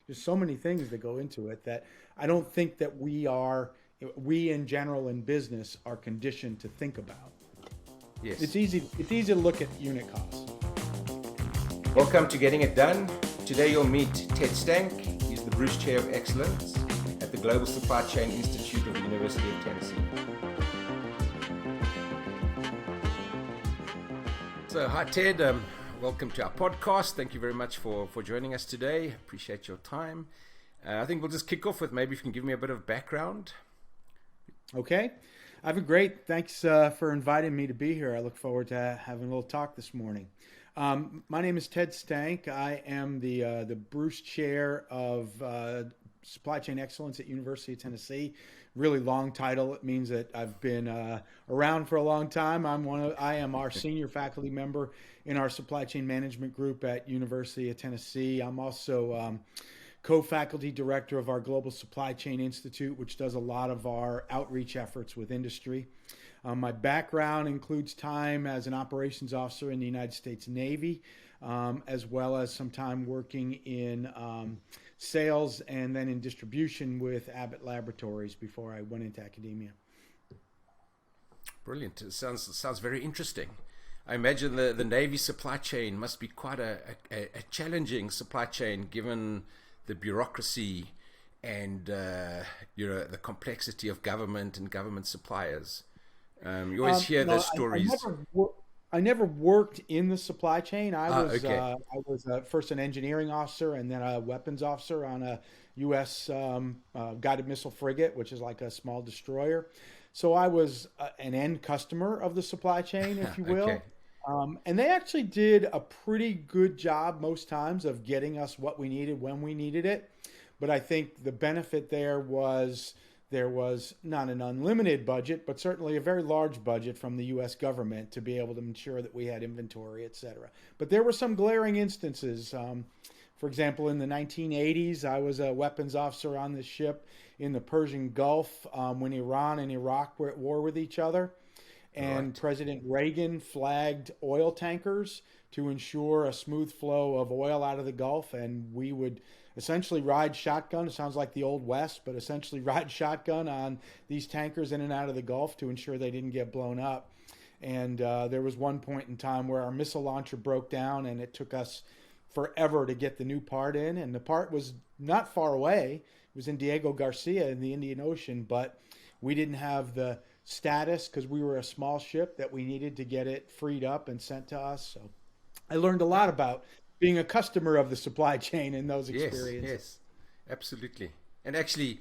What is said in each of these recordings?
There's so many things that go into it that I don't think that we in general in business are conditioned to think about. Yes. It's easy to look at unit costs. Welcome to Getting It Done. Today you'll meet Ted Stank. He's the Bruce Chair of Excellence at the Global Supply Chain Institute of the University of Tennessee. So, hi Ted. Welcome to our podcast. Thank you very much for joining us today. Appreciate your time. I think we'll just kick off with maybe if you can give me a bit of background. Okay. Ivan, great. Thanks for inviting me to be here. I look forward to having a little talk this morning. My name is Ted Stank. I am the Bruce Chair of Supply Chain Excellence at University of Tennessee. Really long title. It means that I've been around for a long time. I am our senior faculty member in our supply chain management group at University of Tennessee. I'm also co-faculty director of our Global Supply Chain Institute, which does a lot of our outreach efforts with industry. My background includes time as an operations officer in the United States Navy, as well as some time working in sales and then in distribution with Abbott Laboratories before I went into academia. Brilliant. It sounds very interesting. I imagine the Navy supply chain must be quite a challenging supply chain given the bureaucracy and the complexity of government and government suppliers. You always hear those stories. I never worked in the supply chain. I was first an engineering officer and then a weapons officer on a U.S. Guided missile frigate, which is like a small destroyer. So I was an end customer of the supply chain, if you will. Okay. And they actually did a pretty good job most times of getting us what we needed when we needed it. But I think the benefit there was not an unlimited budget, but certainly a very large budget from the U.S. government to be able to ensure that we had inventory, et cetera. But there were some glaring instances. For example, in the 1980s, I was a weapons officer on this ship in the Persian Gulf when Iran and Iraq were at war with each other. And Right. President Reagan flagged oil tankers to ensure a smooth flow of oil out of the Gulf. And we would essentially ride shotgun. It sounds like the Old West, but essentially ride shotgun on these tankers in and out of the Gulf to ensure they didn't get blown up. And there was one point in time where our missile launcher broke down and it took us forever to get the new part in. And the part was not far away. It was in Diego Garcia in the Indian Ocean, but we didn't have the status because we were a small ship that we needed to get it freed up and sent to us. So I learned a lot about being a customer of the supply chain in those experiences. Yes, absolutely. And actually,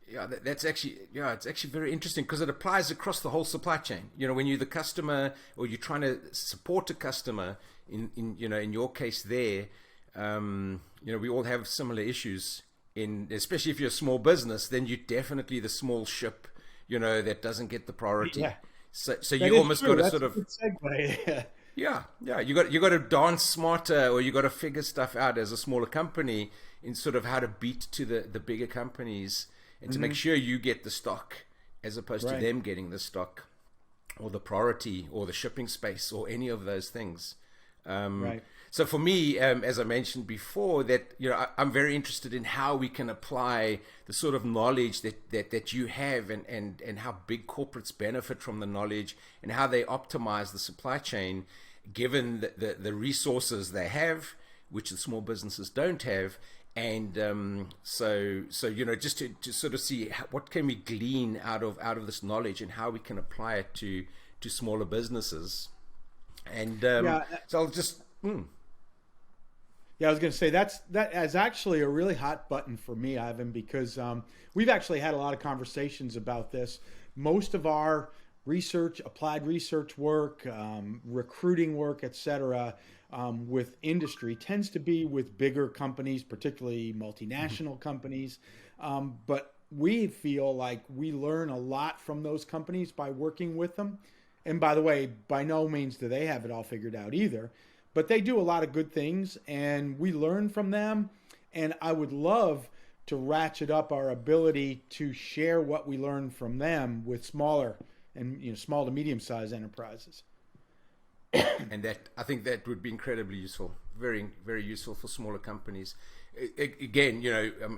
it's actually very interesting because it applies across the whole supply chain. When you're the customer or you're trying to support a customer, in your case there, we all have similar issues. Especially if you're a small business, then you're definitely the small ship, that doesn't get the priority. Yeah. So you almost got to That's sort of a good segue. Yeah. You got to dance smarter, or you got to figure stuff out as a smaller company in sort of how to beat to the bigger companies and to make sure you get the stock as opposed to them getting the stock or the priority or the shipping space or any of those things. Right. So for me, as I mentioned before, that I'm very interested in how we can apply the sort of knowledge that you have and how big corporates benefit from the knowledge and how they optimize the supply chain given the resources they have, which the small businesses don't have. And so just to sort of see what can we glean out of this knowledge and how we can apply it to smaller businesses. And so I'll just... Yeah, I was going to say that is actually a really hot button for me, Ivan, because we've actually had a lot of conversations about this. Most of our research, applied research work, recruiting work, et cetera, with industry tends to be with bigger companies, particularly multinational companies. But we feel like we learn a lot from those companies by working with them. And by the way, by no means do they have it all figured out either. But they do a lot of good things, and we learn from them. And I would love to ratchet up our ability to share what we learn from them with smaller and small to medium-sized enterprises. And that I think that would be incredibly useful, very, very useful for smaller companies. again,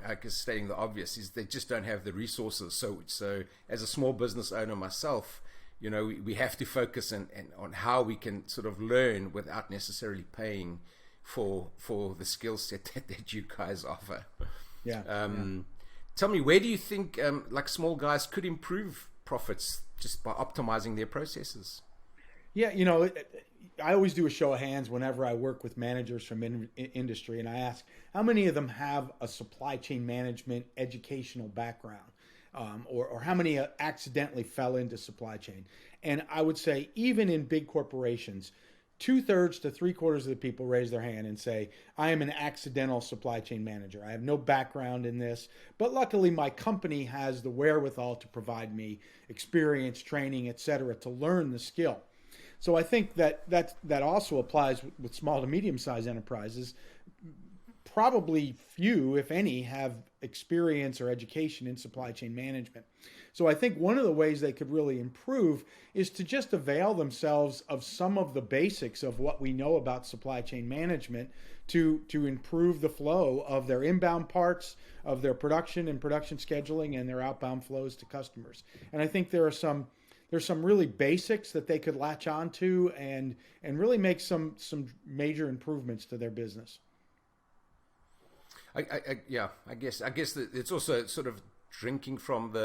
I guess stating the obvious is they just don't have the resources. So as a small business owner myself, we have to focus on how we can sort of learn without necessarily paying for the skill set that you guys offer. Yeah. Tell me, where do you think like small guys could improve profits just by optimizing their processes? Yeah, I always do a show of hands whenever I work with managers from industry, and I ask how many of them have a supply chain management educational background, or how many accidentally fell into supply chain. And I would say even in big corporations, 2/3 to 3/4 of the people raise their hand and say, I am an accidental supply chain manager. I have no background in this, but luckily my company has the wherewithal to provide me experience, training, etc., to learn the skill. So I think that also applies with small to medium-sized enterprises. Probably few, if any, have experience or education in supply chain management. So I think one of the ways they could really improve is to just avail themselves of some of the basics of what we know about supply chain management to improve the flow of their inbound parts, of their production and production scheduling, and their outbound flows to customers. And I think there's some really basics that they could latch onto and really make some major improvements to their business. I guess that it's also sort of drinking from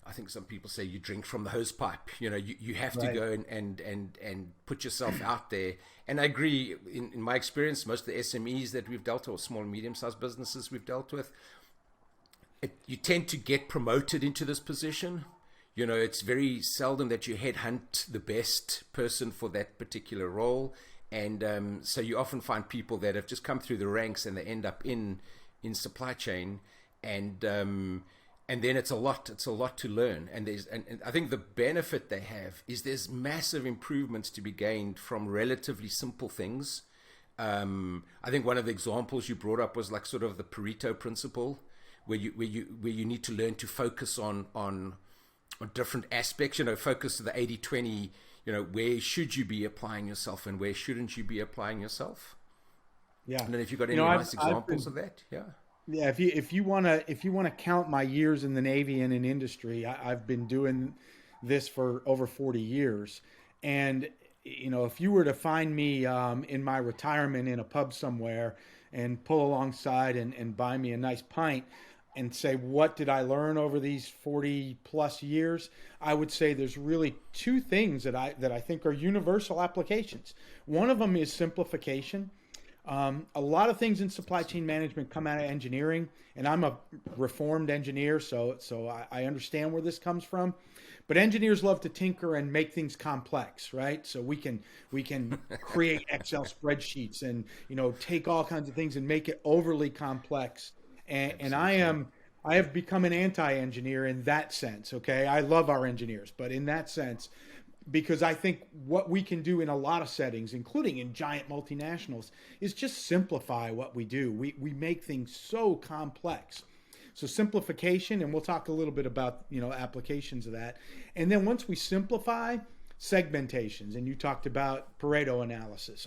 I think some people say you drink from the hose pipe. You have to go and put yourself out there. And I agree, in my experience, most of the SMEs that we've dealt with, or small and medium-sized businesses we've dealt with, you tend to get promoted into this position. It's very seldom that you headhunt the best person for that particular role. And so you often find people that have just come through the ranks and they end up in supply chain, and then it's a lot to learn. And I think the benefit they have is there's massive improvements to be gained from relatively simple things. I think one of the examples you brought up was like sort of the Pareto principle, where you need to learn to focus on different aspects. Focus to the 80-20. Where should you be applying yourself and where shouldn't you be applying yourself? Yeah. And then if you've got any nice examples of that, yeah. Yeah, if you want to count my years in the Navy and in industry, I've been doing this for over 40 years. And if you were to find me in my retirement in a pub somewhere and pull alongside and buy me a nice pint and say, what did I learn over these 40 plus years? I would say there's really two things that I think are universal applications. One of them is simplification. A lot of things in supply chain management come out of engineering, and I'm a reformed engineer, so I understand where this comes from. But engineers love to tinker and make things complex, right? So we can create Excel spreadsheets and take all kinds of things and make it overly complex. And I have become an anti-engineer in that sense. Okay, I love our engineers, but in that sense, because I think what we can do in a lot of settings, including in giant multinationals, is just simplify what we do. We make things so complex. So simplification, and we'll talk a little bit about applications of that. And then once we simplify, segmentations, and you talked about Pareto analysis.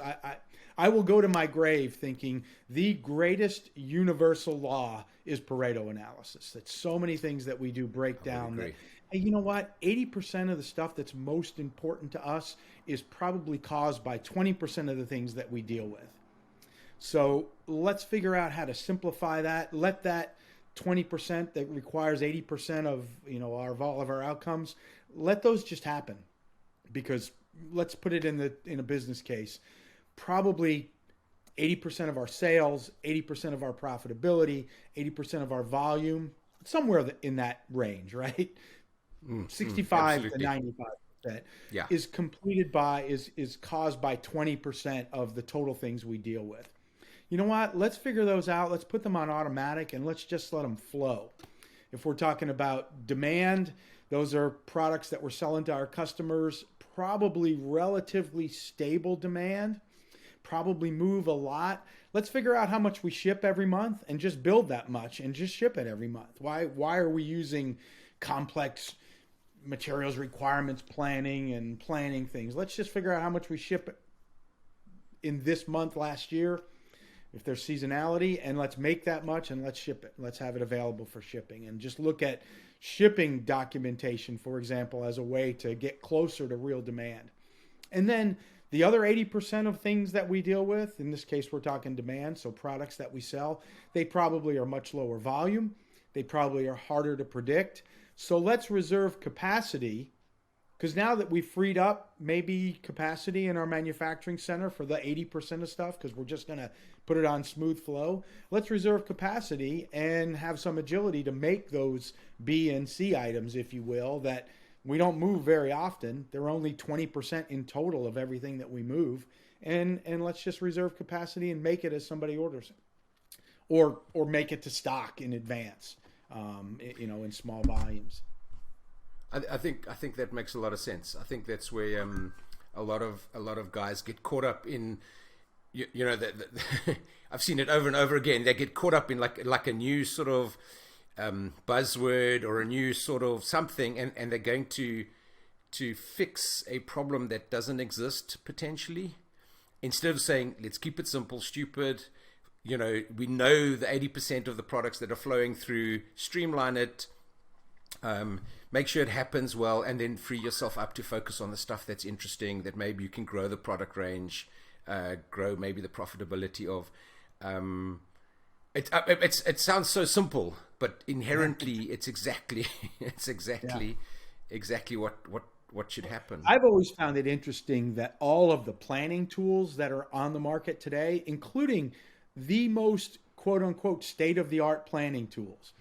I will go to my grave thinking the greatest universal law is Pareto analysis. That so many things that we do break down. That, hey, you know what? 80% of the stuff that's most important to us is probably caused by 20% of the things that we deal with. So let's figure out how to simplify that. Let that 20% that requires 80% of all of our outcomes, let those just happen. Because let's put it in a business case. Probably 80% of our sales, 80% of our profitability, 80% of our volume, somewhere in that range, right? 65 to 95% is completed is caused by 20% of the total things we deal with. You know what? Let's figure those out. Let's put them on automatic and let's just let them flow. If we're talking about demand, those are products that we're selling to our customers, probably relatively stable demand. Probably move a lot. Let's figure out how much we ship every month and just build that much and just ship it every month. Why are we using complex materials requirements planning things? Let's just figure out how much we ship in this month last year. if there's seasonality, and let's make that much and let's ship it. Let's have it available for shipping, and just look at shipping documentation, for example, as a way to get closer to real demand. And then the other 80% of things that we deal with, in this case, we're talking demand, so products that we sell, they probably are much lower volume. They probably are harder to predict. So let's reserve capacity, because now that we've freed up maybe capacity in our manufacturing center for the 80% of stuff, because we're just going to put it on smooth flow, let's reserve capacity and have some agility to make those B and C items, if you will, that we don't move very often. They're only 20% in total of everything that we move. And let's just reserve capacity and make it as somebody orders it. Or make it to stock in advance, in small volumes. I think that makes a lot of sense. I think that's where a lot of guys get caught up in, I've seen it over and over again. They get caught up in like a new sort of buzzword or a new sort of something, and they're going to fix a problem that doesn't exist potentially, instead of saying, let's keep it simple, stupid. We know the 80% of the products that are flowing through, streamline it, make sure it happens well, and then free yourself up to focus on the stuff that's interesting, that maybe you can grow the product range, grow maybe the profitability of. It sounds so simple, but inherently it's exactly what should happen. I've always found it interesting that all of the planning tools that are on the market today, including the most quote unquote state-of-the-art planning tools,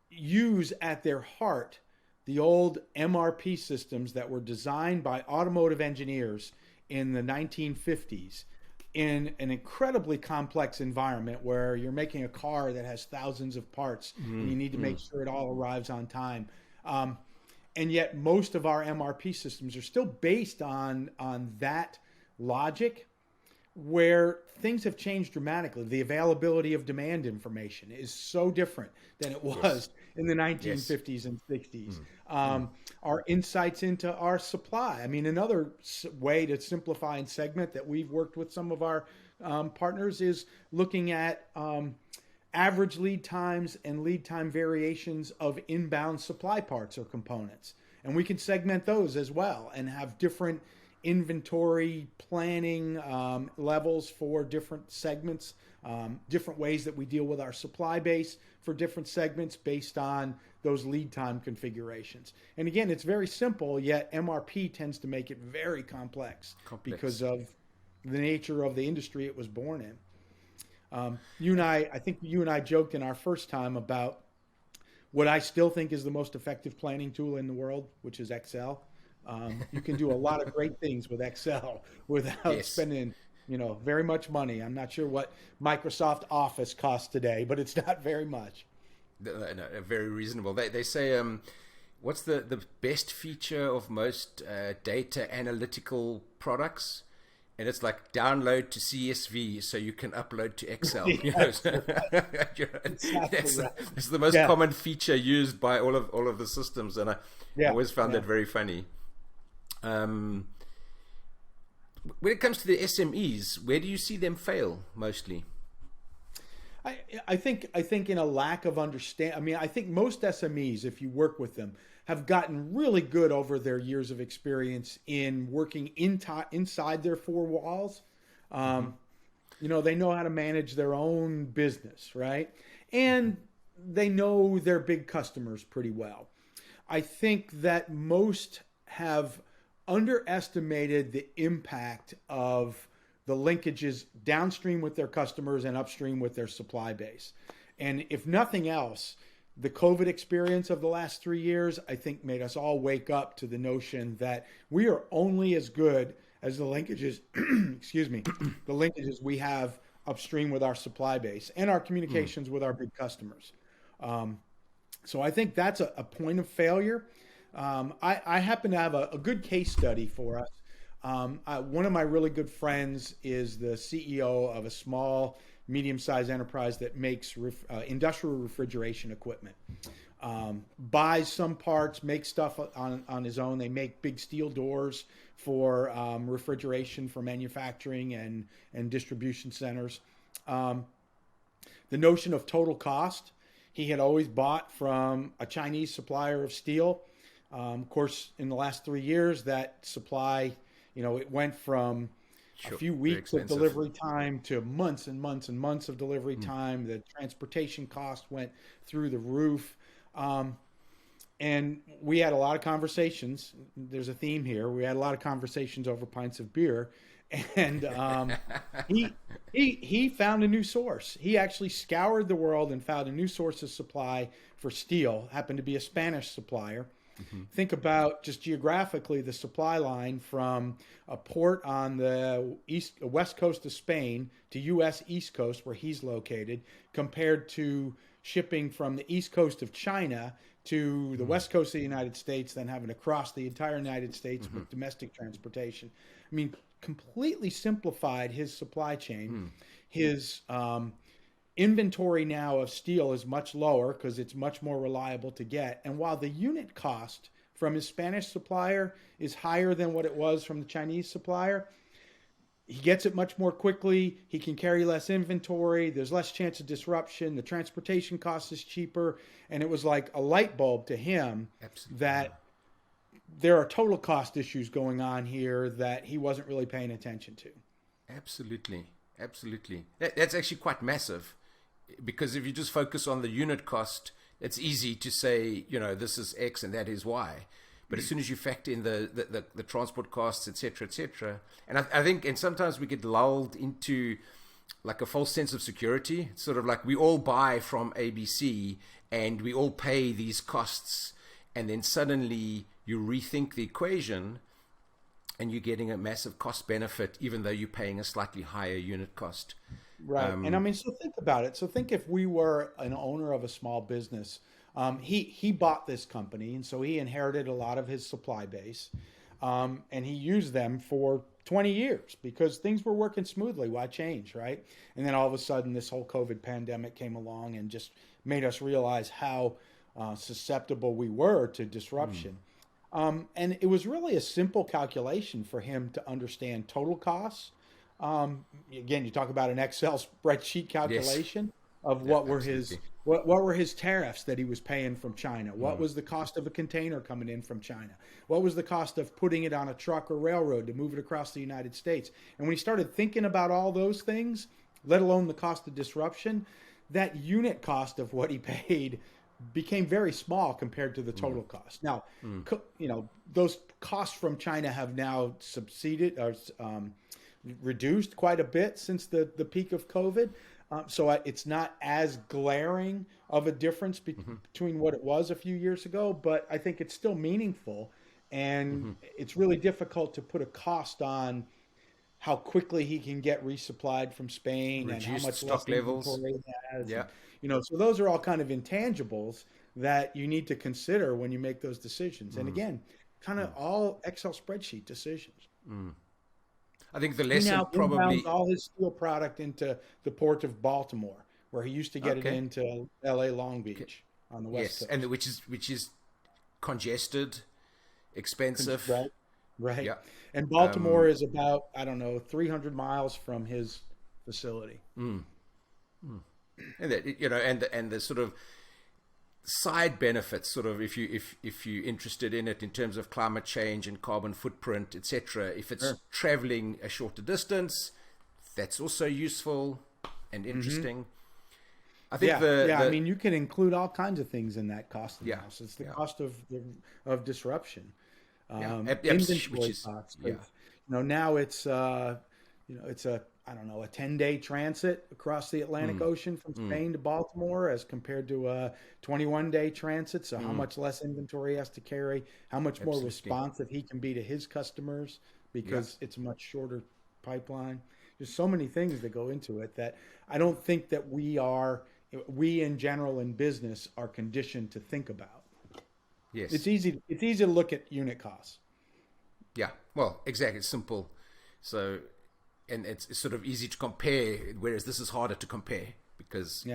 use at their heart the old MRP systems that were designed by automotive engineers in the 1950s in an incredibly complex environment where you're making a car that has thousands of parts and you need to make sure it all arrives on time. And yet most of our MRP systems are still based on that logic, where things have changed dramatically. The availability of demand information is so different than it was in the 1950s and 60s. Our insights into our supply. I mean, another way to simplify and segment that we've worked with some of our partners is looking at average lead times and lead time variations of inbound supply parts or components. And we can segment those as well and have different inventory planning levels for different segments, different ways that we deal with our supply base for different segments based on those lead time configurations. And again, it's very simple, yet MRP tends to make it very complex. Because of the nature of the industry it was born in. I think you and I joked in our first time about what I still think is the most effective planning tool in the world, which is Excel. You can do a lot of great things with Excel without spending, very much money. I'm not sure what Microsoft Office costs today, but it's not very much. No, very reasonable. They say, what's the best feature of most data analytical products? And it's like download to CSV so you can upload to Excel. It's the most common feature used by all of the systems, and I always found that very funny. When it comes to the SMEs, where do you see them fail mostly? I think in a lack of understanding. I mean, I think most SMEs, if you work with them, have gotten really good over their years of experience in working inside their four walls. They know how to manage their own business, right? And they know their big customers pretty well. I think that most have underestimated the impact of the linkages downstream with their customers and upstream with their supply base. And if nothing else, the COVID experience of the last 3 years, I think, made us all wake up to the notion that we are only as good as the linkages, the linkages we have upstream with our supply base and our communications with our big customers. So I think that's a point of failure. I happen to have a good case study for us. One of my really good friends is the CEO of a small, medium-sized enterprise that makes industrial refrigeration equipment. buys some parts, makes stuff on his own. They make big steel doors for refrigeration for manufacturing and distribution centers. The notion of total cost, he had always bought from a Chinese supplier of steel. Of course, in the last 3 years, that supply, it went from a few weeks of delivery time to months and months and months of delivery time. The transportation cost went through the roof. And we had a lot of conversations. There's a theme here. We had a lot of conversations over pints of beer. And he found a new source. He actually scoured the world and found a new source of supply for steel. Happened to be a Spanish supplier. Mm-hmm. Think about just geographically the supply line from a port on the west coast of Spain to U.S. East Coast, where he's located, compared to shipping from the East Coast of China to the West Coast of the United States, then having to cross the entire United States with domestic transportation. I mean, completely simplified his supply chain. His inventory now of steel is much lower because it's much more reliable to get. And while the unit cost from his Spanish supplier is higher than what it was from the Chinese supplier, he gets it much more quickly. He can carry less inventory. There's less chance of disruption. The transportation cost is cheaper. And it was like a light bulb to him that there are total cost issues going on here that he wasn't really paying attention to. Absolutely. That's actually quite massive, because if you just focus on the unit cost, it's easy to say, this is X and that is Y. But as soon as you factor in the transport costs, et cetera, and I think, and sometimes we get lulled into like a false sense of security. It's sort of like we all buy from ABC and we all pay these costs, and then suddenly you rethink the equation and you're getting a massive cost benefit, even though you're paying a slightly higher unit cost. Right. And I mean, so think about it. So think if we were an owner of a small business, he bought this company, and so he inherited a lot of his supply base, and he used them for 20 years because things were working smoothly. Why change, right? And then all of a sudden, this whole COVID pandemic came along and just made us realize how susceptible we were to disruption. And it was really a simple calculation for him to understand total costs. Again, you talk about an Excel spreadsheet calculation of what were his tariffs that he was paying from China? What was the cost of a container coming in from China? What was the cost of putting it on a truck or railroad to move it across the United States? And when he started thinking about all those things, let alone the cost of disruption, that unit cost of what he paid became very small compared to the total cost. Now, those costs from China have now subsided or reduced quite a bit since the peak of COVID. So it's not as glaring of a difference between what it was a few years ago, but I think it's still meaningful. And it's really difficult to put a cost on how quickly he can get resupplied from Spain, reduced and how much stock less levels inventory he has. Yeah. And, so those are all kind of intangibles that you need to consider when you make those decisions. And again, kind of all Excel spreadsheet decisions. I think the lesson probably all his steel product into the port of Baltimore, where he used to get it into L.A. Long Beach on the west coast. And which is congested, expensive, right. Yeah. And Baltimore is about 300 miles from his facility. And that and the sort of side benefits, sort of if you're interested in it in terms of climate change and carbon footprint, etc. If it's traveling a shorter distance, that's also useful and interesting. I think I mean, you can include all kinds of things in that cost analysis. It's the cost of disruption, inventory costs. Now it's it's a 10-day transit across the Atlantic Ocean from Spain to Baltimore as compared to a 21-day transit. So how much less inventory he has to carry, how much more responsive he can be to his customers because it's a much shorter pipeline. There's so many things that go into it that I don't think that we in general in business are conditioned to think about. Yes. It's easy to look at unit costs. Yeah. Well, exactly. It's simple. So, and it's sort of easy to compare, whereas this is harder to compare because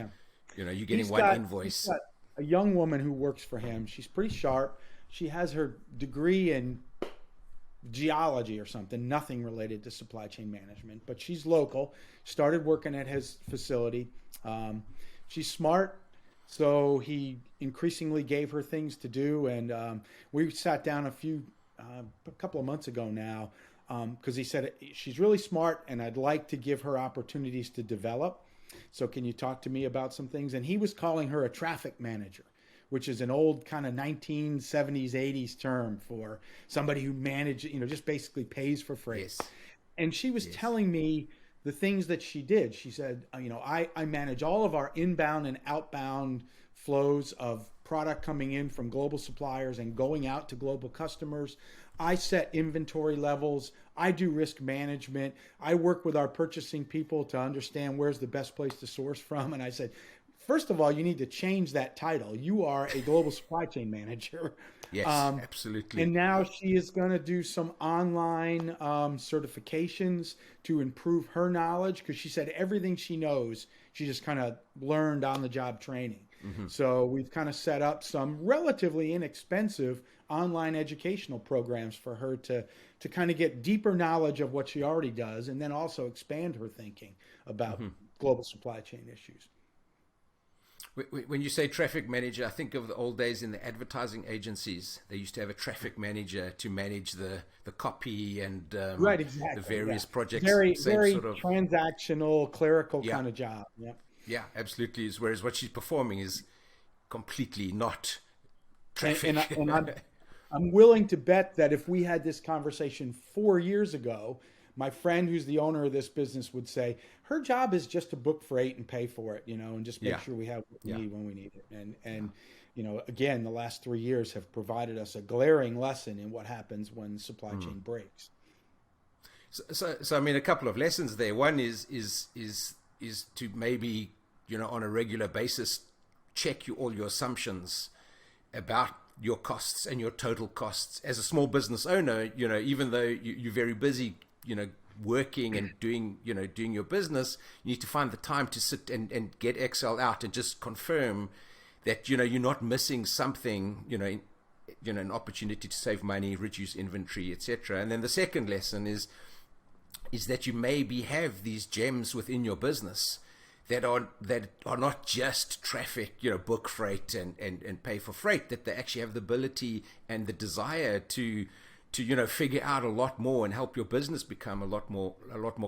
you're getting one invoice. He's got a young woman who works for him. She's pretty sharp. She has her degree in geology or something, nothing related to supply chain management, but she's local, started working at his facility. She's smart, so he increasingly gave her things to do. And we sat down a couple of months ago now, because he said she's really smart and I'd like to give her opportunities to develop. So can you talk to me about some things? And he was calling her a traffic manager, which is an old kind of 1970s, 80s term for somebody who manages, just basically pays for freight. Yes. And she was telling me the things that she did. She said, I manage all of our inbound and outbound flows of product coming in from global suppliers and going out to global customers. I set inventory levels. I do risk management. I work with our purchasing people to understand where's the best place to source from. And I said, first of all, you need to change that title. You are a global supply chain manager. Yes, absolutely. And now she is going to do some online certifications to improve her knowledge, because she said everything she knows, she just kind of learned on the job training. Mm-hmm. So we've kind of set up some relatively inexpensive online educational programs for her to kind of get deeper knowledge of what she already does, and then also expand her thinking about global supply chain issues. When you say traffic manager, I think of the old days in the advertising agencies. They used to have a traffic manager to manage the copy and right, exactly, the various projects. Very sort of transactional, clerical kind of job. Yeah. Yeah, absolutely. Whereas what she's performing is completely not traffic. And I'm willing to bet that if we had this conversation 4 years ago, my friend who's the owner of this business would say her job is just to book freight and pay for it, and just make sure we have what we need when we need it. And again, the last 3 years have provided us a glaring lesson in what happens when supply chain breaks. So I mean, a couple of lessons there. One is to maybe, on a regular basis, check all your assumptions about your costs and your total costs. As a small business owner, even though you're very busy, working and doing your business, you need to find the time to sit and get Excel out and just confirm that, you're not missing something, an opportunity to save money, reduce inventory, etc. And then the second lesson is that you maybe have these gems within your business that are not just traffic, book freight and pay for freight, that they actually have the ability and the desire to figure out a lot more and help your business become a lot more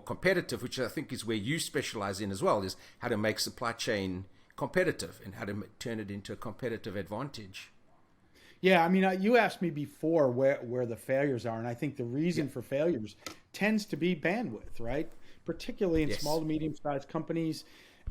competitive, which I think is where you specialize in as well, is how to make supply chain competitive and how to turn it into a competitive advantage. Yeah, I mean, you asked me before where the failures are, and I think the reason for failures tends to be bandwidth, right? Particularly in small to medium-sized companies,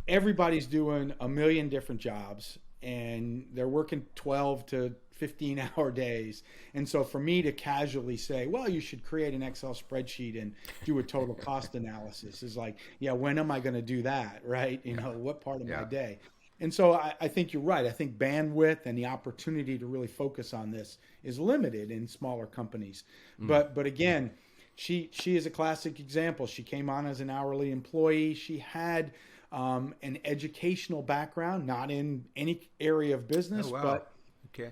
everybody's doing a million different jobs, and they're working 12 to 15-hour days. And so for me to casually say, well, you should create an Excel spreadsheet and do a total cost analysis is like, when am I going to do that, right? What part of my day? And so I think you're right. I think bandwidth and the opportunity to really focus on this is limited in smaller companies. But again, she is a classic example. She came on as an hourly employee. She had an educational background, not in any area of business, but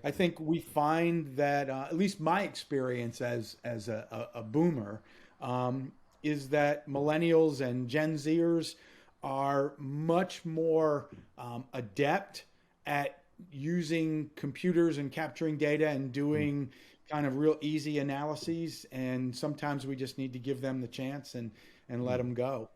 I think we find that, at least my experience as a boomer, is that millennials and Gen Zers are much more adept at using computers and capturing data and doing kind of real easy analyses. And sometimes we just need to give them the chance and let them go.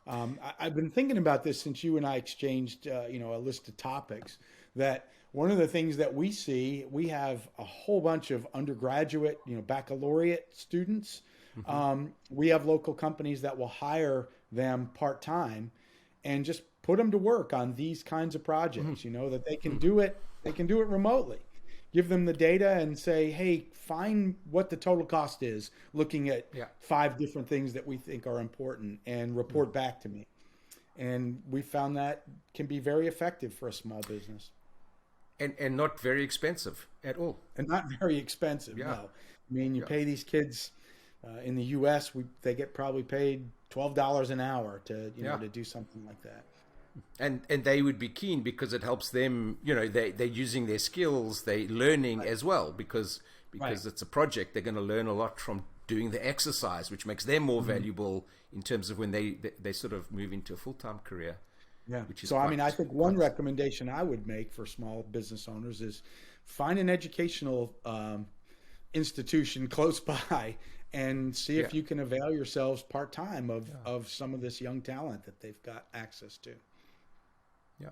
I've been thinking about this since you and I exchanged, a list of topics, that one of the things that we see, we have a whole bunch of undergraduate, baccalaureate students. We have local companies that will hire them part-time and just put them to work on these kinds of projects, that they can do it. They can do it remotely. Give them the data and say, hey, find what the total cost is, looking at 5 different things that we think are important, and report back to me. And we found that can be very effective for a small business. And not very expensive at all. And not very expensive, no. I mean, you pay these kids in the U.S., they get probably paid $12 an hour to to do something like that. And they would be keen because it helps them, they're using their skills, they're learning as well, because it's a project. They're going to learn a lot from doing the exercise, which makes them more valuable in terms of when they sort of move into a full-time career. Yeah. Which is So, I mean, I think one recommendation I would make for small business owners is find an educational institution close by and see if you can avail yourselves part-time of some of this young talent that they've got access to. Yeah.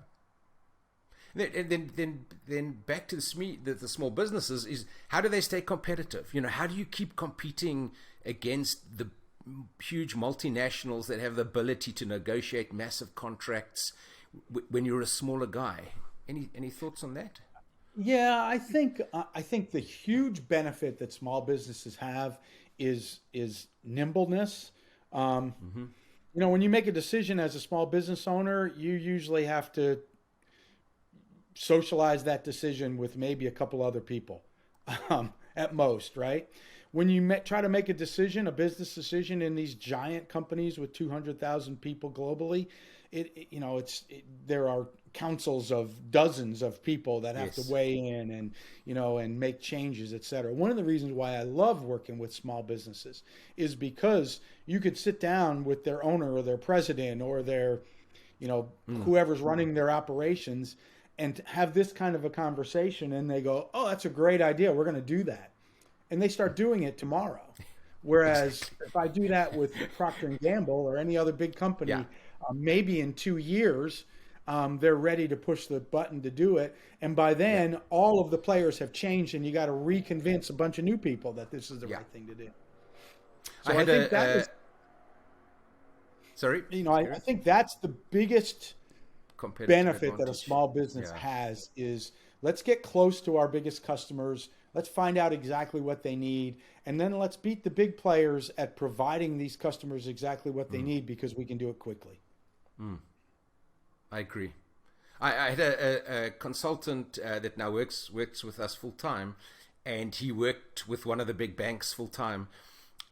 And then back to the small businesses is, how do they stay competitive? How do you keep competing against the huge multinationals that have the ability to negotiate massive contracts when you're a smaller guy? Any thoughts on that? Yeah, I think the huge benefit that small businesses have is nimbleness. When you make a decision as a small business owner, you usually have to socialize that decision with maybe a couple other people at most, right? When you try to make a business decision in these giant companies with 200,000 people globally, there are councils of dozens of people that have to weigh in and make changes, et cetera. One of the reasons why I love working with small businesses is because you could sit down with their owner or their president or their, whoever's running their operations and have this kind of a conversation, and they go, "Oh, that's a great idea. We're going to do that." And they start doing it tomorrow. Whereas if I do that with Procter & Gamble or any other big company, maybe in 2 years, they're ready to push the button to do it. And by then, all of the players have changed, and you got to reconvince a bunch of new people that this is the right thing to do. So I think I think that's the biggest benefit that a small business has is, let's get close to our biggest customers. Let's find out exactly what they need. And then let's beat the big players at providing these customers exactly what they need, because we can do it quickly. I agree. I had a consultant that now works with us full time, and he worked with one of the big banks full time.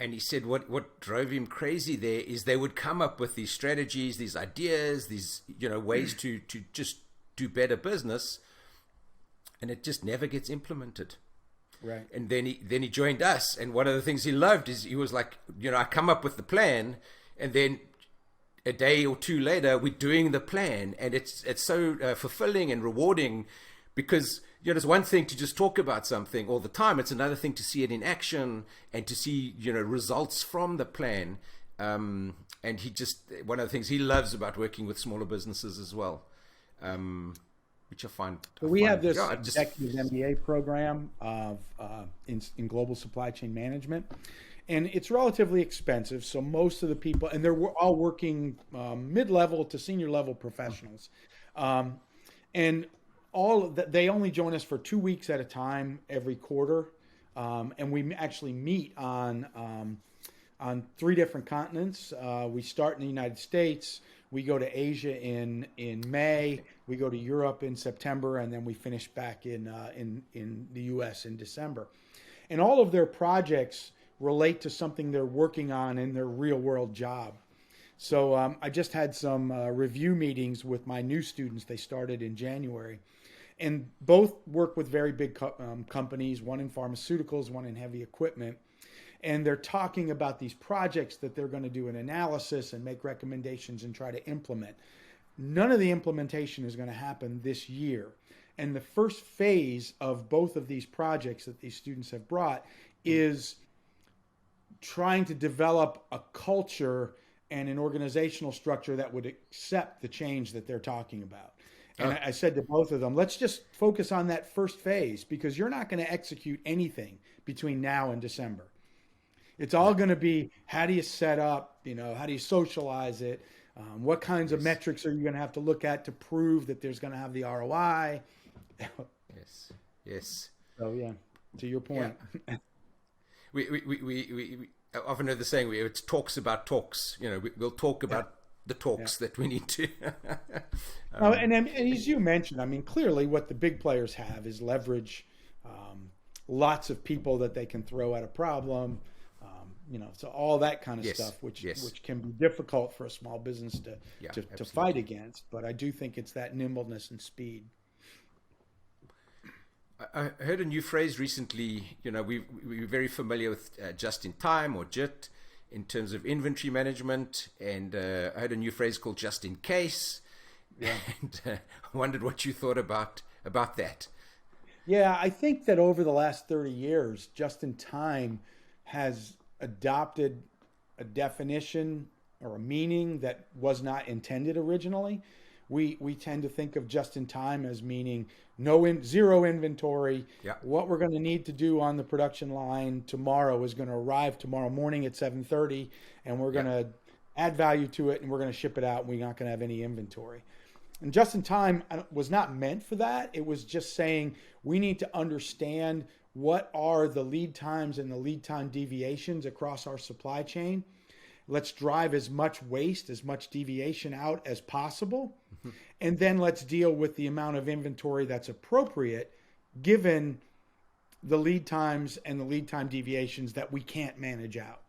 And he said what drove him crazy there is they would come up with these strategies, these ideas, these ways to just do better business, and it just never gets implemented. Right. And then he joined us, and one of the things he loved is he was like, I come up with the plan, and then a day or two later we're doing the plan, and it's so fulfilling and rewarding, because it's one thing to just talk about something all the time. It's another thing to see it in action and to see results from the plan. And one of the things he loves about working with smaller businesses as well, which I find. We have this executive MBA program in global supply chain management, and it's relatively expensive. So most of the people, and they're all working mid-level to senior level professionals, and they only join us for 2 weeks at a time every quarter, and we actually meet on 3 different continents. We start in the United States, we go to Asia in May, we go to Europe in September, and then we finish back in the U.S. in December. And all of their projects relate to something they're working on in their real world job. So I just had some review meetings with my new students. They started in January. And both work with very big companies, one in pharmaceuticals, one in heavy equipment. And they're talking about these projects that they're going to do an analysis and make recommendations and try to implement. None of the implementation is going to happen this year. And the first phase of both of these projects that these students have brought is trying to develop a culture and an organizational structure that would accept the change that they're talking about. And I said to both of them, let's just focus on that first phase, because you're not going to execute anything between now and December. It's all going to be, how do you set up, how do you socialize it? What kinds of metrics are you going to have to look at to prove that there's going to have the ROI? Yes. So, yeah, to your point. Yeah. We often heard the saying, it's talks about talks. We'll talk about the talks that we need to. And as you mentioned, clearly what the big players have is leverage, lots of people that they can throw at a problem, so all that kind of Yes. stuff, which Yes. which can be difficult for a small business to Yeah, to absolutely. fight against. But I do think it's that nimbleness and speed. I heard a new phrase recently. We're very familiar with just in time, or JIT, in terms of inventory management. And I heard a new phrase called just in case. Yeah. And I wondered what you thought about that. Yeah, I think that over the last 30 years, just in time has adopted a definition or a meaning that was not intended originally. We tend to think of just in time as meaning zero inventory. Yeah. What we're going to need to do on the production line tomorrow is going to arrive tomorrow morning at 7:30, and we're going to add value to it, and we're going to ship it out, and we're not going to have any inventory. And just in time was not meant for that. It was just saying we need to understand what are the lead times and the lead time deviations across our supply chain. Let's drive as much waste, as much deviation out as possible. Mm-hmm. And then let's deal with the amount of inventory that's appropriate given the lead times and the lead time deviations that we can't manage out.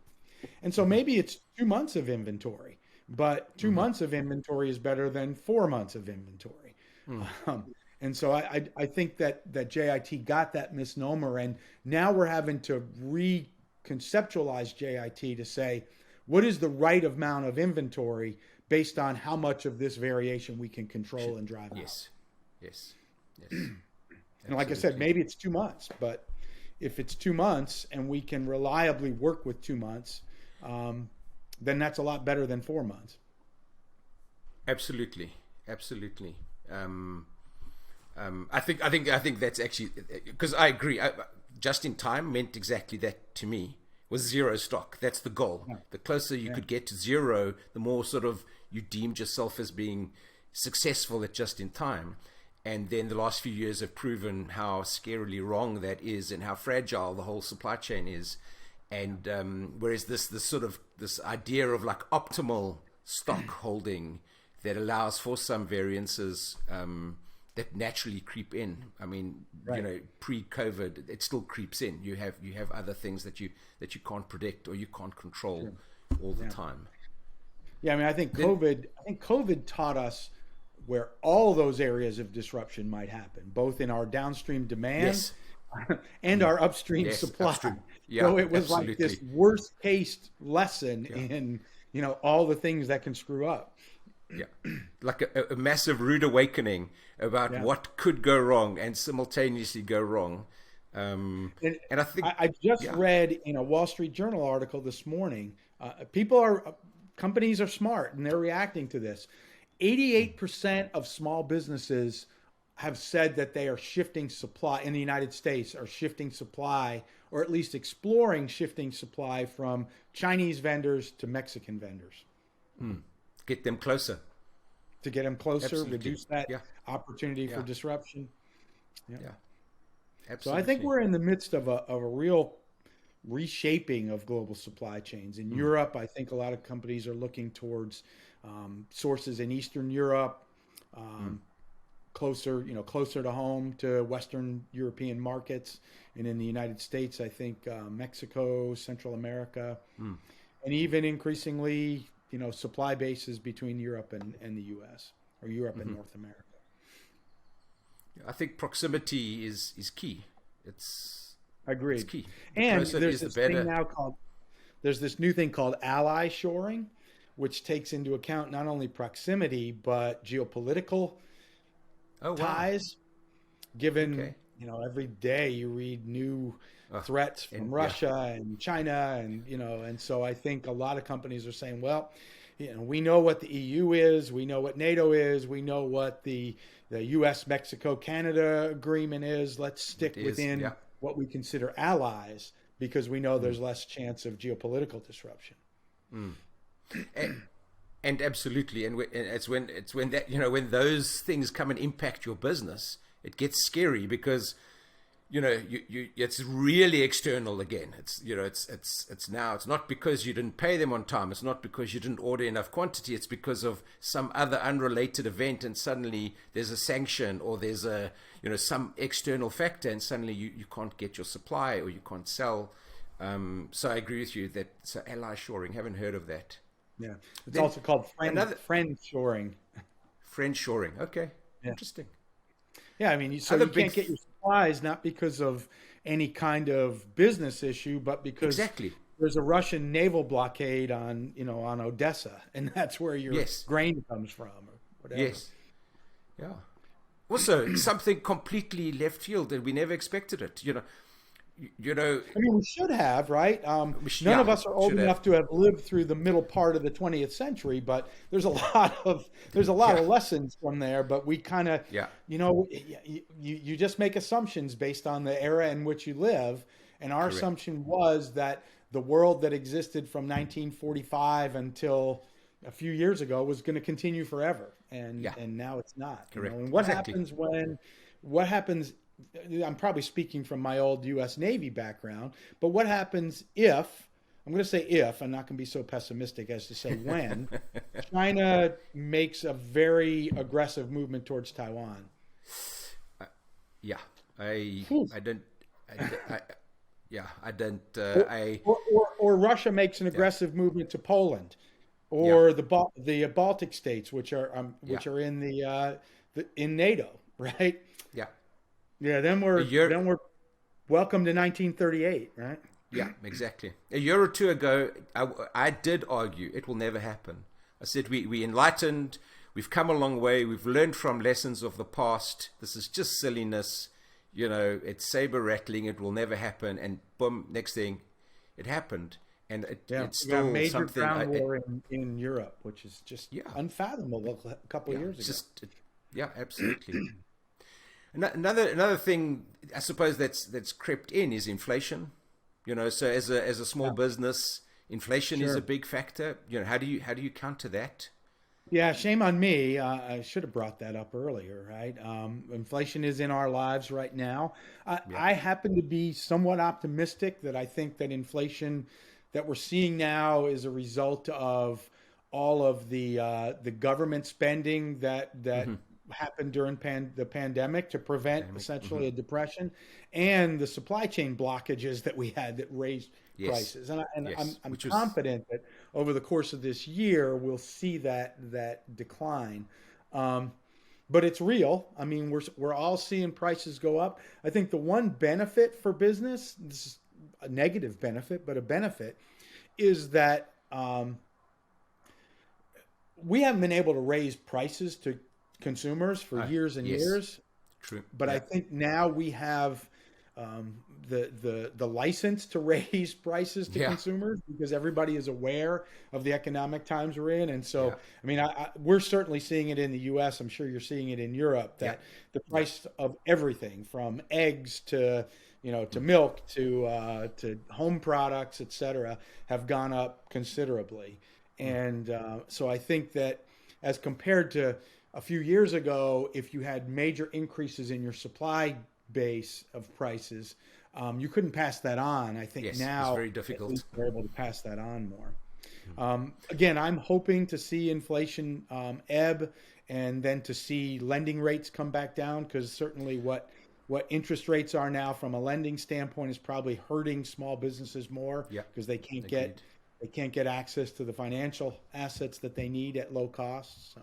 And so maybe it's 2 months of inventory, but 2 months of inventory is better than 4 months of inventory. And so I think that JIT got that misnomer, and now we're having to reconceptualize JIT to say, what is the right amount of inventory based on how much of this variation we can control and drive out? Yes. And like I said, maybe it's 2 months, but if it's 2 months and we can reliably work with 2 months, then that's a lot better than 4 months. Absolutely. I think that's actually, because I agree. Just in time meant exactly that to me. Was zero stock. That's the goal. Yeah. The closer you could get to zero, the more sort of you deemed yourself as being successful at just in time. And then the last few years have proven how scarily wrong that is, and how fragile the whole supply chain is. And whereas this idea of like optimal stock holding that allows for some variances that naturally creep in. I mean, pre-COVID, it still creeps in. You have other things that you can't predict or you can't control all the time. Yeah, I mean, I think COVID taught us where all those areas of disruption might happen, both in our downstream demand and our upstream supply. Upstream. Yeah, so it was absolutely. like this worst case lesson in all the things that can screw up. Yeah, like a massive rude awakening about what could go wrong and simultaneously go wrong. And I think I just read in a Wall Street Journal article this morning, companies are smart and they're reacting to this. 88% of small businesses have said that they are shifting supply in the United States, or shifting supply, or at least exploring shifting supply from Chinese vendors to Mexican vendors. Get them closer. To get them closer, Absolutely. Reduce that opportunity for disruption. Absolutely. So I think we're in the midst of a real reshaping of global supply chains. In Europe, I think a lot of companies are looking towards sources in Eastern Europe, closer to home to Western European markets. And in the United States, I think Mexico, Central America, and even increasingly, supply bases between Europe and the U.S. or Europe and North America. I think proximity is key. Agreed. It's key. And there's this new thing called ally shoring, which takes into account not only proximity but geopolitical ties. Given every day you read new threats from Russia and China, and so I think a lot of companies are saying, well, we know what the EU is, we know what NATO is, we know what the U.S., Mexico, Canada agreement is. Let's stick within what we consider allies, because we know there's less chance of geopolitical disruption. And absolutely, and it's when that when those things come and impact your business, it gets scary, because it's really external again. It's now, it's not because you didn't pay them on time, it's not because you didn't order enough quantity, it's because of some other unrelated event, and suddenly there's a sanction, or there's some external factor, and suddenly you can't get your supply, or you can't sell. So I agree with you that so ally shoring, haven't heard of that. Yeah, it's Then also called another friend shoring. friend shoring. Okay, Yeah. interesting. Yeah, I mean, so Other you big can't get your supplies not because of any kind of business issue, but because exactly. there's a Russian naval blockade on, on Odessa, and that's where your Yes. grain comes from, or whatever. Yes. Yeah. Also, something completely left field that we never expected it. I mean, we should have, right? None Yeah, of us are old should have. enough to have lived through the middle part of the 20th century, but there's a lot Yeah. of lessons from there. But we kind of, Yeah. you just make assumptions based on the era in which you live, and our Correct. assumption was that the world that existed from 1945 until a few years ago was going to continue forever, and Yeah. now it's not. Correct. And Exactly. what happens? I'm probably speaking from my old U.S. Navy background, but what happens if, I'm going to say if, I'm not going to be so pessimistic as to say when, China makes a very aggressive movement towards Taiwan? Yeah. I Whew. I don't I yeah, I don't Or, I or Russia makes an yeah. aggressive movement to Poland, Yeah. or the Baltic states, Yeah. which are in in NATO, right? Yeah. Yeah, then A year we're welcome to 1938, right? Yeah, exactly. A year or two ago, I did argue it will never happen. I said we enlightened, we've come a long way, we've learned from lessons of the past. This is just silliness, it's saber rattling. It will never happen. And boom, next thing, it happened, and Yeah, it's we got a still major something. ground war in Europe, which is just Yeah, unfathomable a couple of yeah, years it's ago. just yeah, absolutely. Another thing I suppose that's crept in is inflation. So as a small Yeah, business, inflation is a sure. big factor. How do you counter that? Yeah, shame on me. I should have brought that up earlier, right? Inflation is in our lives right now. Yeah. I happen to be somewhat optimistic that I think that inflation that we're seeing now is a result of all of the government spending that Hmm. happened during the pandemic to prevent Dynamic. Hmm. essentially a depression, and the supply chain blockages that we had that raised Yes. prices. And I'm Which was confident that over the course of this year we'll see that decline. Um, but it's real. I mean, we're all seeing prices go up. I think the one benefit for business, this is a negative benefit, but a benefit, is that we haven't been able to raise prices to consumers for years and yes, years. true. But I Yeah. think now we have the license to raise prices to Yeah. consumers because everybody is aware of the economic times we're in. And so, Yeah. I mean, we're certainly seeing it in the U.S. I'm sure you're seeing it in Europe, Yeah. that the Yeah. price of everything from eggs to milk to home products, et cetera, have gone up considerably. And so I think that as compared to a few years ago, if you had major increases in your supply base of prices, you couldn't pass that on. I think Yes, it's now very at difficult. least we're able to pass that on more. Again, I'm hoping to see inflation ebb, and then to see lending rates come back down, because certainly what interest rates are now from a lending standpoint is probably hurting small businesses more Yeah. because Agreed. they can't get access to the financial assets that they need at low cost. So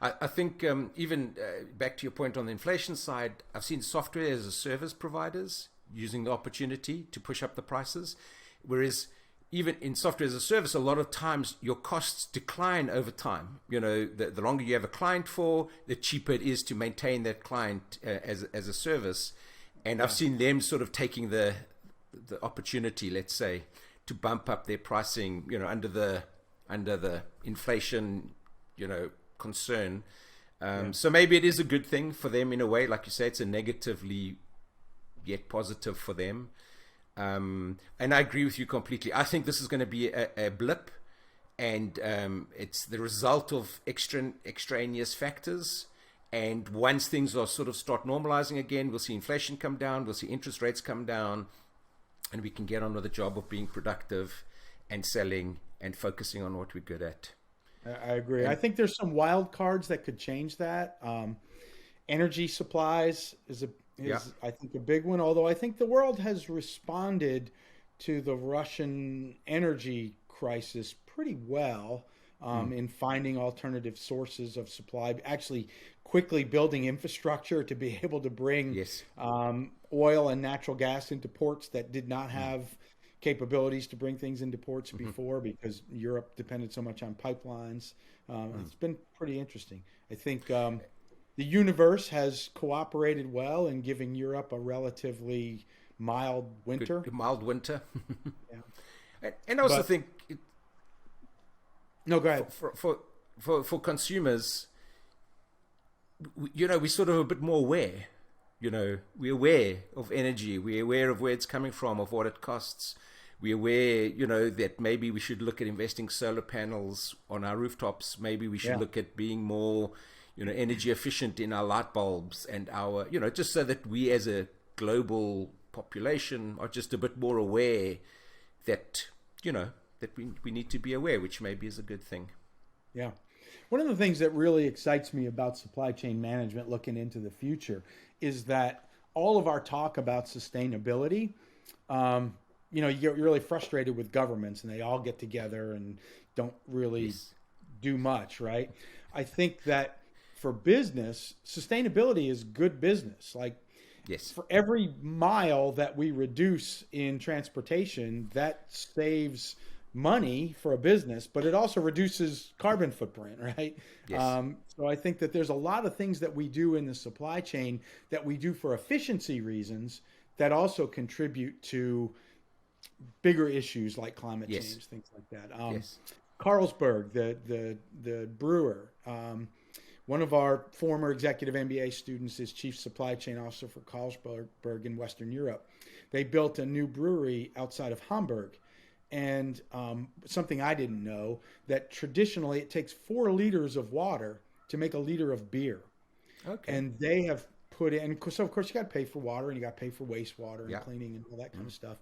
I think even back to your point on the inflation side, I've seen software as a service providers using the opportunity to push up the prices, whereas even in software as a service, a lot of times your costs decline over time. The longer you have a client for, the cheaper it is to maintain that client as a service. And I've yeah, seen them sort of taking the opportunity, let's say, to bump up their pricing, under the inflation, concern. yeah, So maybe it is a good thing for them in a way. Like you say, it's a negatively yet positive for them. And I agree with you completely. I think this is going to be a blip, and it's the result of extraneous factors. And once things are sort of start normalizing again, we'll see inflation come down, we'll see interest rates come down, and we can get on with the job of being productive and selling and focusing on what we're good at. I agree. I And think there's some wild cards that could change that. Energy supplies Yeah. is, I think, a big one. Although I think the world has responded to the Russian energy crisis pretty well in finding alternative sources of supply, actually quickly building infrastructure to be able to bring Yes. oil and natural gas into ports that did not have capabilities to bring things into ports before because Europe depended so much on pipelines. It's been pretty interesting. I think the universe has cooperated well in giving Europe a relatively mild winter. Good, mild winter. Yeah. And I also But think no, go ahead. for consumers, we're sort of a bit more aware. We're aware of energy. We're aware of where it's coming from, of what it costs. We're aware, that maybe we should look at investing solar panels on our rooftops. Maybe we should Yeah. look at being more, energy efficient in our light bulbs and our, just so that we as a global population are just a bit more aware that, that we need to be aware, which maybe is a good thing. Yeah. One of the things that really excites me about supply chain management looking into the future is that all of our talk about sustainability, you get really frustrated with governments and they all get together and don't really do much, right? I think that for business, sustainability is good business. Like, Yes. for every mile that we reduce in transportation, that saves money for a business, but it also reduces carbon footprint, right? Yes. So I think that there's a lot of things that we do in the supply chain that we do for efficiency reasons that also contribute to bigger issues like climate Yes. change, things like that. Yes. Carlsberg, the brewer, one of our former executive MBA students is chief supply chain officer for Carlsberg in Western Europe. They built a new brewery outside of Hamburg. And something I didn't know, that traditionally it takes 4 liters of water to make a liter of beer. Okay. And they have put in, so of course you got to pay for water and you got to pay for wastewater and Yeah. cleaning and all that kind of stuff.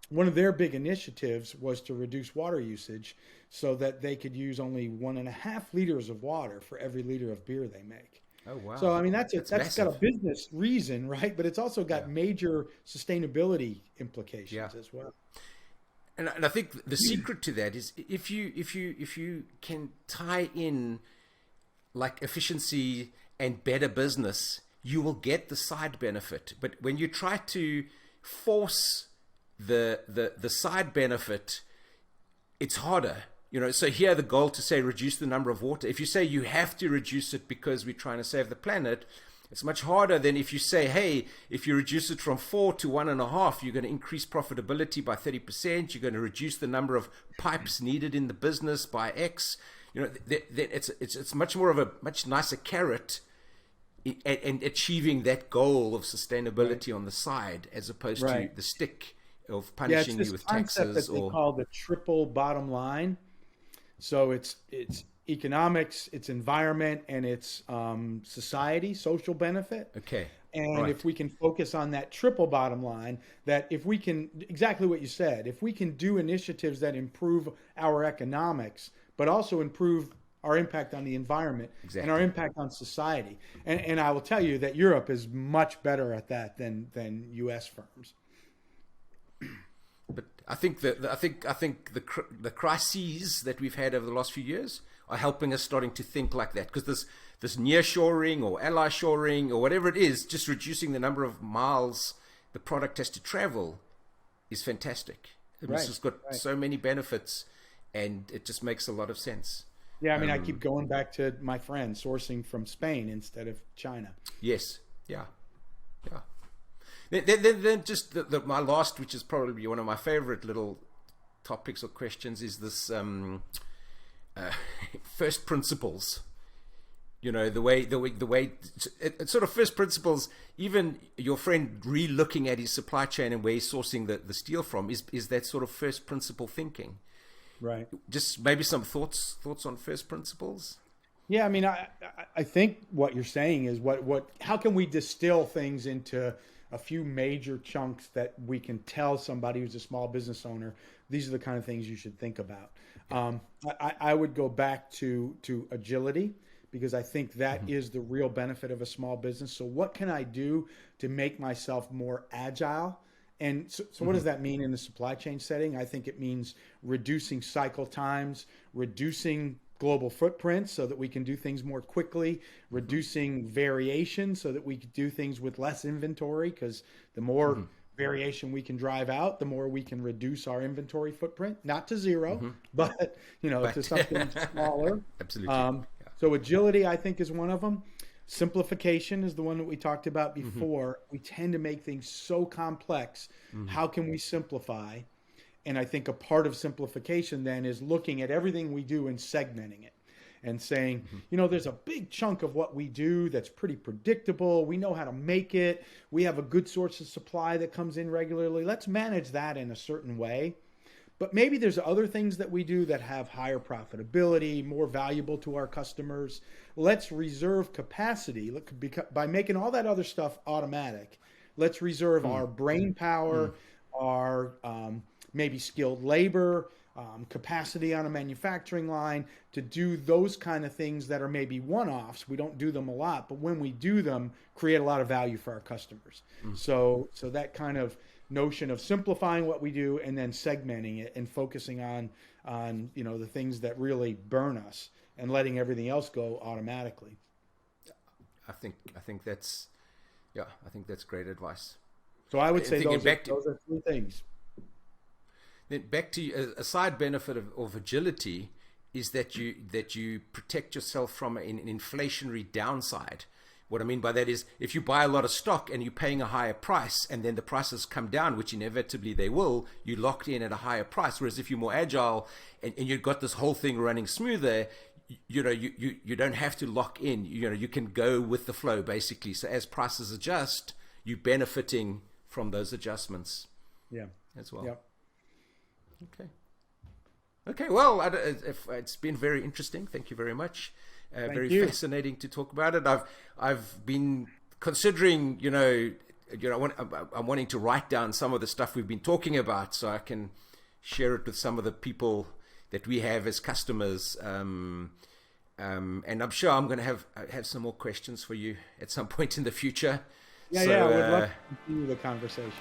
One of their big initiatives was to reduce water usage so that they could use only 1.5 liters of water for every liter of beer they make. Oh, wow. So, I mean, that's got a massive. business reason, right? But it's also got major sustainability implications Yeah. as well. And I think the secret to that is if you can tie in like efficiency and better business, you will get the side benefit. But when you try to force the side benefit, it's harder. So here the goal to say reduce the number of water. If you say you have to reduce it because we're trying to save the planet, it's much harder than if you say, hey, if you reduce it from 4 to 1.5, you're going to increase profitability by 30%. You're going to reduce the number of pipes needed in the business by X. It's much more of a much nicer carrot and achieving that goal of sustainability on the side as opposed to the stick of punishing you with taxes that they call the triple bottom line. So it's economics, it's environment, and it's society, social benefit. Okay. And if we can focus on that triple bottom line, that if we can, exactly what you said, if we can do initiatives that improve our economics, but also improve our impact on the environment and our impact on society. And I will tell you that Europe is much better at that than U.S. firms. But I think the crises that we've had over the last few years are helping us starting to think like that, because this nearshoring or ally shoring or whatever it is, just reducing the number of miles the product has to travel is fantastic. It's just got so many benefits, and it just makes a lot of sense. Yeah, I mean, I keep going back to my friend sourcing from Spain instead of China. Yes, yeah. Then just my last, which is probably one of my favorite little topics or questions, is this first principles. The way it's sort of first principles. Even your friend re-looking at his supply chain and where he's sourcing the steel from is that sort of first principle thinking. Right. Just maybe some thoughts on first principles. Yeah, I mean, I think what you're saying is how can we distill things into a few major chunks that we can tell somebody who's a small business owner, these are the kind of things you should think about. I would go back to agility, because I think that is the real benefit of a small business. So what can I do to make myself more agile? And so what does that mean in the supply chain setting? I think it means reducing cycle times, reducing global footprints so that we can do things more quickly, reducing variation so that we can do things with less inventory, because the more variation we can drive out, the more we can reduce our inventory footprint, not to zero, but to something smaller. Absolutely. So agility, I think, is one of them. Simplification is the one that we talked about before. We tend to make things so complex. How can we simplify? And I think a part of simplification then is looking at everything we do and segmenting it and saying, there's a big chunk of what we do that's pretty predictable. We know how to make it. We have a good source of supply that comes in regularly. Let's manage that in a certain way. But maybe there's other things that we do that have higher profitability, more valuable to our customers. Let's reserve capacity by making all that other stuff automatic. Let's reserve our brain power, our maybe skilled labor, capacity on a manufacturing line to do those kind of things that are maybe one-offs. We don't do them a lot, but when we do them, create a lot of value for our customers. So that kind of notion of simplifying what we do and then segmenting it and focusing on the things that really burn us and letting everything else go automatically. I think that's great advice. So I would say those are three things. Then back to a side benefit of agility is that you protect yourself from an inflationary downside. What I mean by that is if you buy a lot of stock and you're paying a higher price and then the prices come down, which inevitably they will, you're locked in at a higher price. Whereas if you're more agile and you've got this whole thing running smoother, you don't have to lock in. You can go with the flow basically. So as prices adjust, you're benefiting from those adjustments. Yeah. As well. Yep. Okay. Well, it's been very interesting. Thank you very much. Very fascinating to talk about it. I've been considering, I'm wanting to write down some of the stuff we've been talking about so I can share it with some of the people that we have as customers. And I'm sure I'm going to have some more questions for you at some point in the future. Yeah, I would love to continue the conversation.